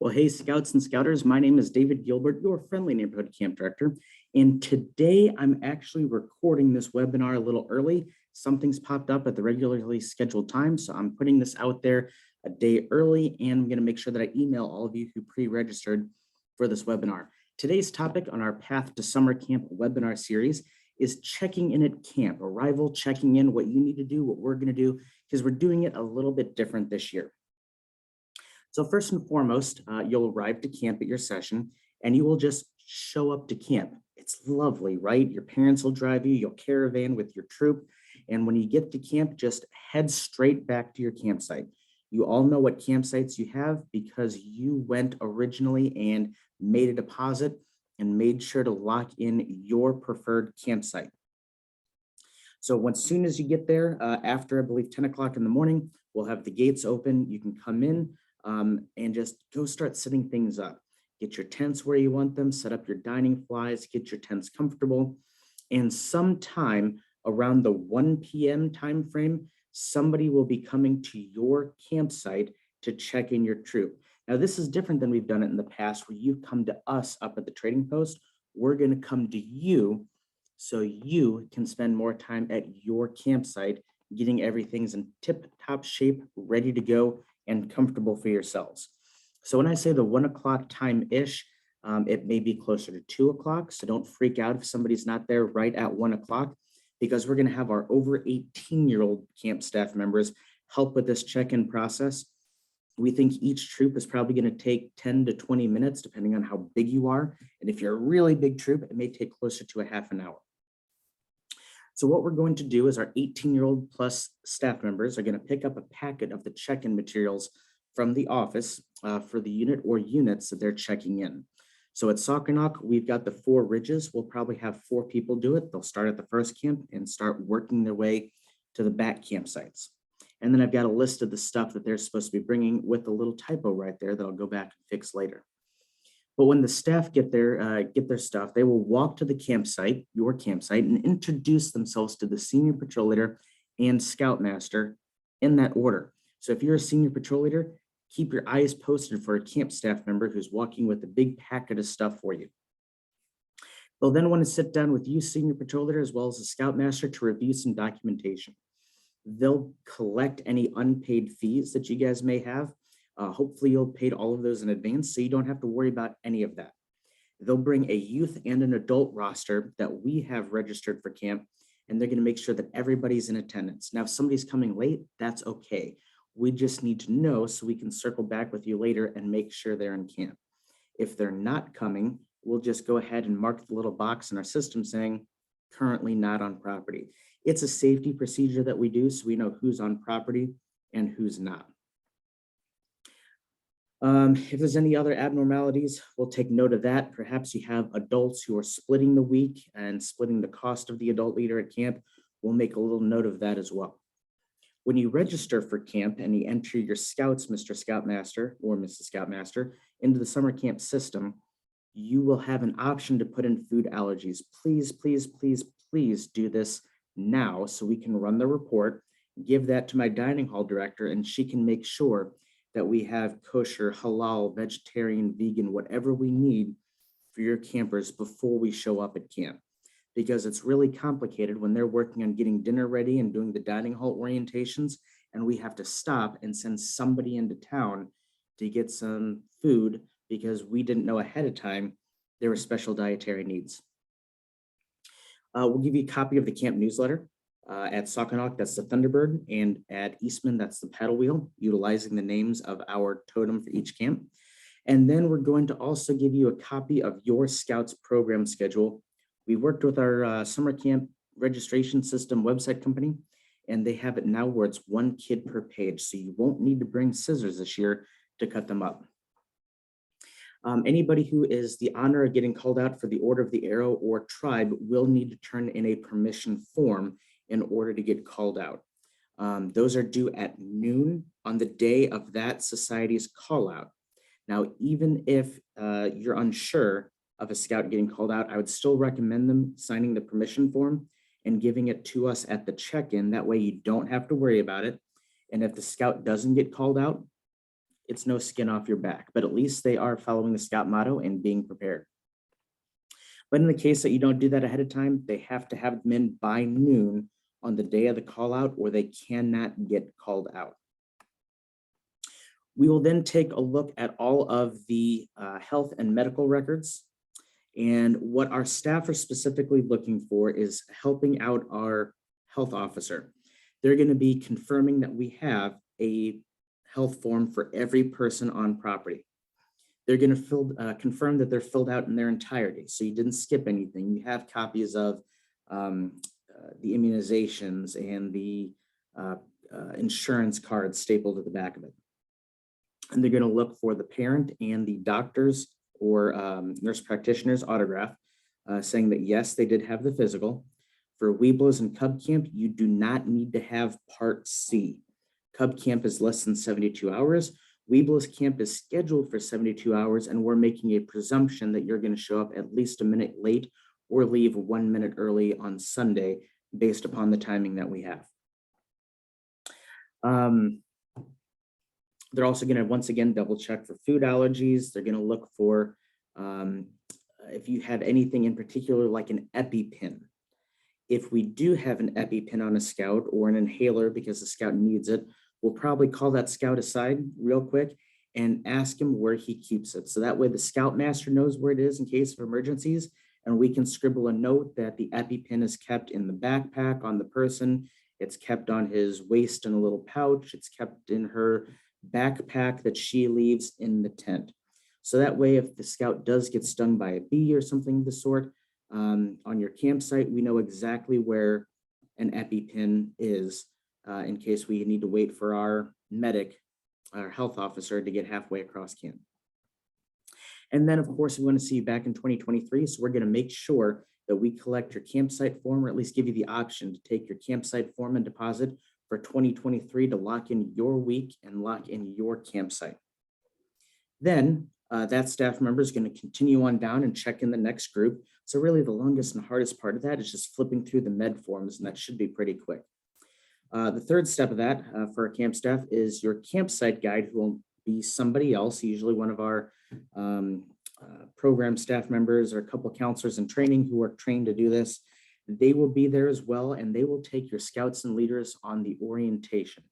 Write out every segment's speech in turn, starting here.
Well, hey, Scouts and Scouters, my name is David Gilbert, your friendly neighborhood camp director. And today I'm actually recording this webinar a little early. Something's popped up at the regularly scheduled time, so I'm putting this out there a day early, and I'm going to make sure that I email all of you who pre-registered for this webinar. Today's topic on our Path to Summer Camp webinar series is checking in at camp, arrival, checking in, what you need to do, what we're going to do, because we're doing it a little bit different this year. So first and foremost, you'll arrive to camp at your session and you will just show up to camp. It's lovely, right? Your parents will drive you, you'll caravan with your troop. And when you get to camp, just head straight back to your campsite. You all know what campsites you have because you went originally and made a deposit and made sure to lock in your preferred campsite. So as soon as you get there, after I believe 10 o'clock in the morning, we'll have the gates open. You can come in and just go start setting things up. Get your tents where you want them, set up your dining flies, get your tents comfortable. And sometime around the 1 p.m. time frame, somebody will be coming to your campsite to check in your troop. Now, this is different than we've done it in the past where you've come to us up at the trading post. We're going to come to you so you can spend more time at your campsite, getting everything's in tip-top shape, ready to go, and comfortable for yourselves. So when I say the 1 o'clock time-ish, it may be closer to 2 o'clock. So don't freak out if somebody's not there right at 1 o'clock, because we're going to have our over 18-year-old camp staff members help with this check-in process. We think each troop is probably going to take 10 to 20 minutes, depending on how big you are. And if you're a really big troop, it may take closer to a half an hour. So what we're going to do is our 18-year-old plus staff members are going to pick up a packet of the check-in materials from the office for the unit or units that they're checking in. So at Soccernock, we've got the 4 ridges. We'll probably have 4 people do it. They'll start at the first camp and start working their way to the back campsites. And then I've got a list of the stuff that they're supposed to be bringing with a little typo right there that I'll go back and fix later. But when the staff get their stuff, they will walk to the campsite, your campsite, and introduce themselves to the senior patrol leader and scoutmaster in that order. So if you're a senior patrol leader, keep your eyes posted for a camp staff member who's walking with a big packet of stuff for you. They'll then want to sit down with you, senior patrol leader, as well as the scoutmaster to review some documentation. They'll collect any unpaid fees that you guys may have. Hopefully you'll paid all of those in advance, so you don't have to worry about any of that. They'll bring a youth and an adult roster that we have registered for camp, and they're going to make sure that everybody's in attendance. Now, if somebody's coming late, that's okay. We just need to know so we can circle back with you later and make sure they're in camp. If they're not coming, we'll just go ahead and mark the little box in our system saying, currently not on property. It's a safety procedure that we do so we know who's on property and who's not. If there's any other abnormalities, we'll take note of that. Perhaps you have adults who are splitting the week and splitting the cost of the adult leader at camp. We'll make a little note of that as well. When you register for camp and you enter your scouts, Mr. Scoutmaster or Mrs. Scoutmaster, into the summer camp system, you will have an option to put in food allergies. Please, please, please, please do this now so we can run the report, give that to my dining hall director, and she can make sure that we have kosher, halal, vegetarian, vegan, whatever we need for your campers before we show up at camp. Because it's really complicated when they're working on getting dinner ready and doing the dining hall orientations, and we have to stop and send somebody into town to get some food because we didn't know ahead of time there were special dietary needs. We'll give you a copy of the camp newsletter. At Soccernock, that's the Thunderbird, and at Eastman, that's the Paddle Wheel, utilizing the names of our totem for each camp. And then we're going to also give you a copy of your Scouts program schedule. We worked with our summer camp registration system website company, and they have it now where it's 1 kid per page, so you won't need to bring scissors this year to cut them up. Anybody who is the honor of getting called out for the Order of the Arrow or tribe will need to turn in a permission form in order to get called out. Those are due at noon on the day of that society's call out. Now, even if you're unsure of a scout getting called out, I would still recommend them signing the permission form and giving it to us at the check-in. That way you don't have to worry about it. And if the scout doesn't get called out, it's no skin off your back, but at least they are following the Scout motto and being prepared. But in the case that you don't do that ahead of time, they have to have them in by noon on the day of the call out, or they cannot get called out. We will then take a look at all of the health and medical records. And what our staff are specifically looking for is helping out our health officer. They're going to be confirming that we have a health form for every person on property. They're going to confirm that they're filled out in their entirety. So you didn't skip anything. You have copies of the immunizations and the insurance cards stapled at the back of it. And they're going to look for the parent and the doctor's or nurse practitioner's autograph saying that, yes, they did have the physical. For Weeblos and Cub Camp, you do not need to have Part C. Cub Camp is less than 72 hours. Weeblos Camp is scheduled for 72 hours, and we're making a presumption that you're going to show up at least a minute late or leave 1 minute early on Sunday based upon the timing that we have. They're also going to, once again, double check for food allergies. They're going to look for if you have anything in particular like an EpiPen. If we do have an EpiPen on a Scout or an inhaler because the Scout needs it, we'll probably call that Scout aside real quick and ask him where he keeps it. So that way the Scoutmaster knows where it is in case of emergencies, and we can scribble a note that the EpiPen is kept in the backpack on the person. It's kept on his waist in a little pouch. It's kept in her backpack that she leaves in the tent. So that way, if the Scout does get stung by a bee or something of the sort on your campsite, we know exactly where an EpiPen is in case we need to wait for our medic, our health officer, to get halfway across camp. And then, of course, we want to see you back in 2023. So we're going to make sure that we collect your campsite form, or at least give you the option to take your campsite form and deposit for 2023 to lock in your week and lock in your campsite. Then that staff member is going to continue on down and check in the next group. So really the longest and hardest part of that is just flipping through the med forms, and that should be pretty quick. The third step of that for our camp staff is your campsite guide, who will be somebody else, usually one of our program staff members or a couple counselors in training who are trained to do this. They will be there as well, and they will take your scouts and leaders on the orientation.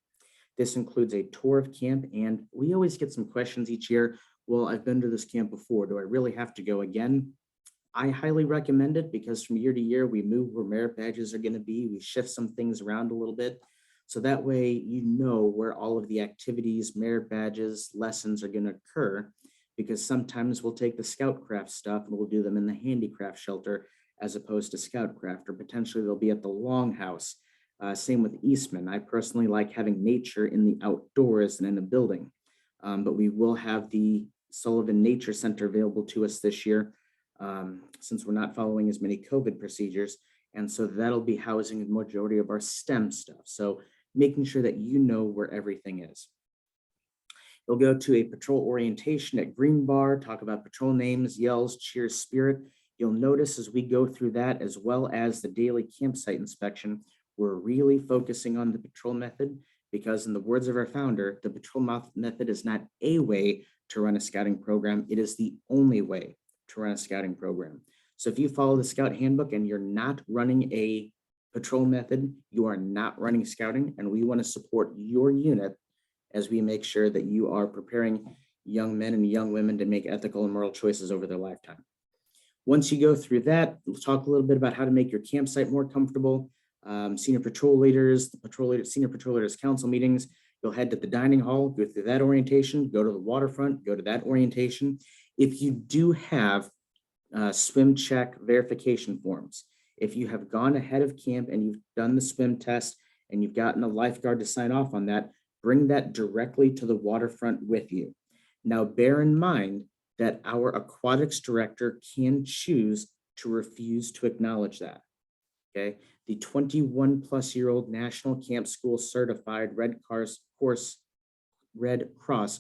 This includes a tour of camp, and we always get some questions each year. Well, I've been to this camp before. Do I really have to go again? I highly recommend it because from year to year, we move where merit badges are going to be. We shift some things around a little bit. So that way, you know where all of the activities, merit badges, lessons are going to occur, because sometimes we'll take the Scoutcraft stuff and we'll do them in the handicraft shelter as opposed to Scoutcraft, or potentially they'll be at the Longhouse. Same with Eastman. I personally like having nature in the outdoors and in a building, but we will have the Sullivan Nature Center available to us this year since we're not following as many COVID procedures. And so that'll be housing the majority of our STEM stuff. So making sure that you know where everything is. You'll go to a patrol orientation at Green Bar, talk about patrol names, yells, cheers, spirit. You'll notice as we go through that, as well as the daily campsite inspection, we're really focusing on the patrol method, because in the words of our founder, the patrol method is not a way to run a scouting program. It is the only way to run a scouting program. So if you follow the Scout Handbook and you're not running a patrol method, you are not running scouting, and we want to support your unit as we make sure that you are preparing young men and young women to make ethical and moral choices over their lifetime. Once you go through that, we'll talk a little bit about how to make your campsite more comfortable. Senior patrol leaders, senior patrol leaders council meetings, you'll head to the dining hall, go through that orientation, go to the waterfront, go to that orientation. If you do have swim check verification forms, if you have gone ahead of camp and you've done the swim test and you've gotten a lifeguard to sign off on that, bring that directly to the waterfront with you. Now, bear in mind that our aquatics director can choose to refuse to acknowledge that, okay? The 21-plus-year-old National Camp School certified Red Cross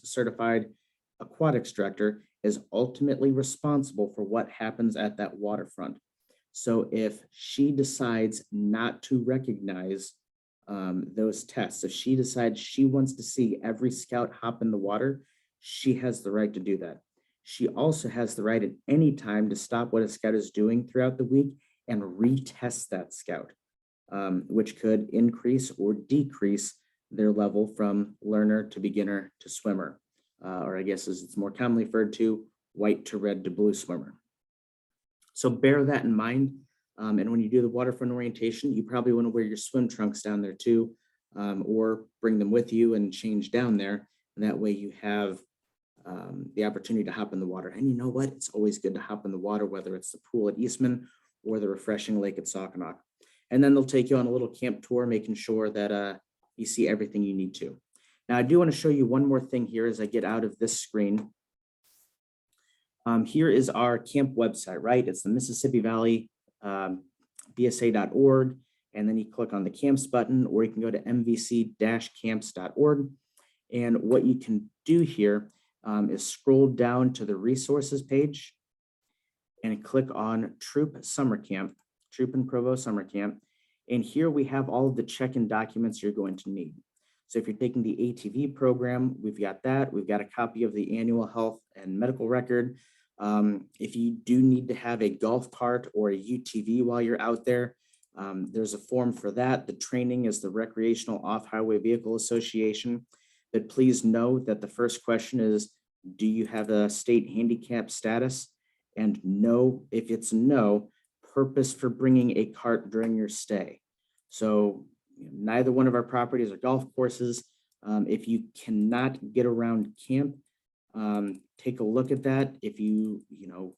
certified aquatics director is ultimately responsible for what happens at that waterfront. So if she decides not to recognize those tests, if she decides she wants to see every scout hop in the water, she has the right to do that. She also has the right at any time to stop what a scout is doing throughout the week and retest that scout, which could increase or decrease their level from learner to beginner to swimmer, or I guess as it's more commonly referred to, white to red to blue swimmer. So bear that in mind. And when you do the waterfront orientation, you probably want to wear your swim trunks down there too, or bring them with you and change down there. And that way you have the opportunity to hop in the water. And you know what? It's always good to hop in the water, whether it's the pool at Eastman or the refreshing lake at Sauconac. And then they'll take you on a little camp tour, making sure that you see everything you need to. Now, I do want to show you one more thing here as I get out of this screen. Here is our camp website, right? It's the Mississippi Valley BSA.org. And then you click on the camps button, or you can go to mvc-camps.org. And what you can do here is scroll down to the resources page and click on Troop Summer Camp, Troop and Provost Summer Camp. And here we have all of the check-in documents you're going to need. So if you're taking the ATV program, we've got that. We've got a copy of the annual health and medical record. If you do need to have a golf cart or a UTV while you're out there, there's a form for that. The training is the Recreational Off-Highway Vehicle Association. But please know that the first question is, do you have a state handicap status? And no, if it's no, purpose for bringing a cart during your stay. So neither one of our properties are golf courses. If you cannot get around camp, take a look at that. If it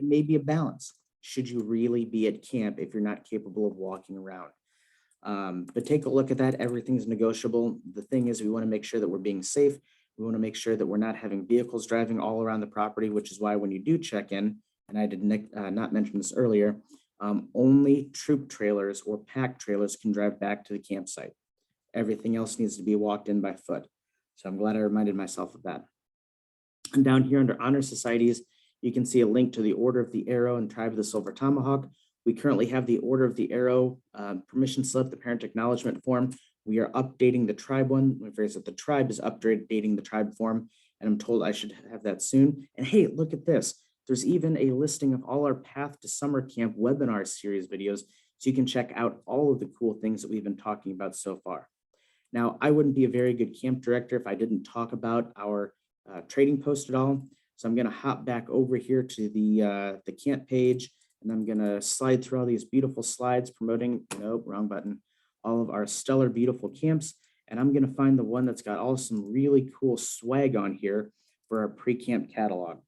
may be a balance. Should you really be at camp if you're not capable of walking around? But take a look at that. Everything's negotiable. The thing is, we want to make sure that we're being safe. We want to make sure that we're not having vehicles driving all around the property, which is why when you do check in, and I did not mention this earlier, only troop trailers or pack trailers can drive back to the campsite. Everything else needs to be walked in by foot. So I'm glad I reminded myself of that. And down here under Honor Societies, you can see a link to the Order of the Arrow and Tribe of the Silver Tomahawk. We currently have the Order of the Arrow permission slip, the parent acknowledgement form. We are updating the tribe one. My phrase that the tribe is updating the tribe form, and I'm told I should have that soon. And hey, look at this. There's even a listing of all our Path to Summer Camp webinar series videos, so you can check out all of the cool things that we've been talking about so far. Now, I wouldn't be a very good camp director if I didn't talk about our trading post at all. So I'm going to hop back over here to the camp page, and I'm going to slide through all these beautiful slides promoting, nope, wrong button, all of our stellar, beautiful camps. And I'm going to find the one that's got all some really cool swag on here for our pre-camp catalog.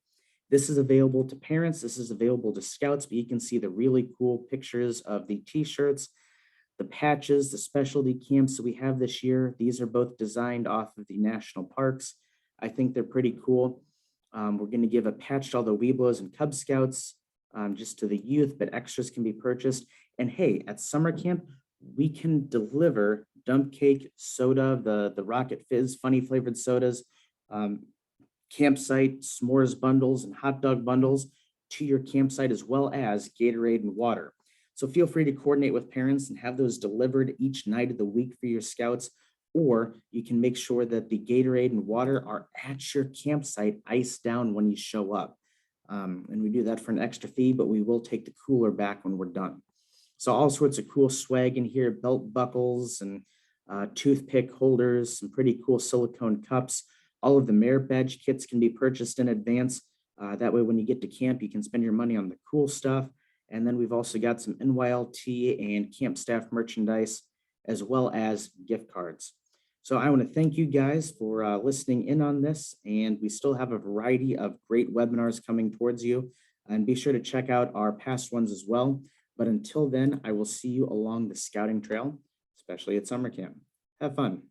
This is available to parents. This is available to scouts, but you can see the really cool pictures of the t-shirts, the patches, the specialty camps that we have this year. These are both designed off of the national parks. I think they're pretty cool. We're going to give a patch to all the Weeblos and Cub Scouts, just to the youth, but extras can be purchased. And hey, at summer camp, we can deliver dump cake, soda, the Rocket Fizz, funny flavored sodas, campsite s'mores bundles and hot dog bundles to your campsite, as well as Gatorade and water. So feel free to coordinate with parents and have those delivered each night of the week for your scouts, or you can make sure that the Gatorade and water are at your campsite, iced down when you show up. And we do that for an extra fee, but we will take the cooler back when we're done. So all sorts of cool swag in here, belt buckles and toothpick holders, some pretty cool silicone cups. All of the merit badge kits can be purchased in advance. That way, when you get to camp, you can spend your money on the cool stuff. And then we've also got some NYLT and camp staff merchandise, as well as gift cards. So I want to thank you guys for listening in on this. And we still have a variety of great webinars coming towards you. And be sure to check out our past ones as well. But until then, I will see you along the scouting trail, especially at summer camp. Have fun.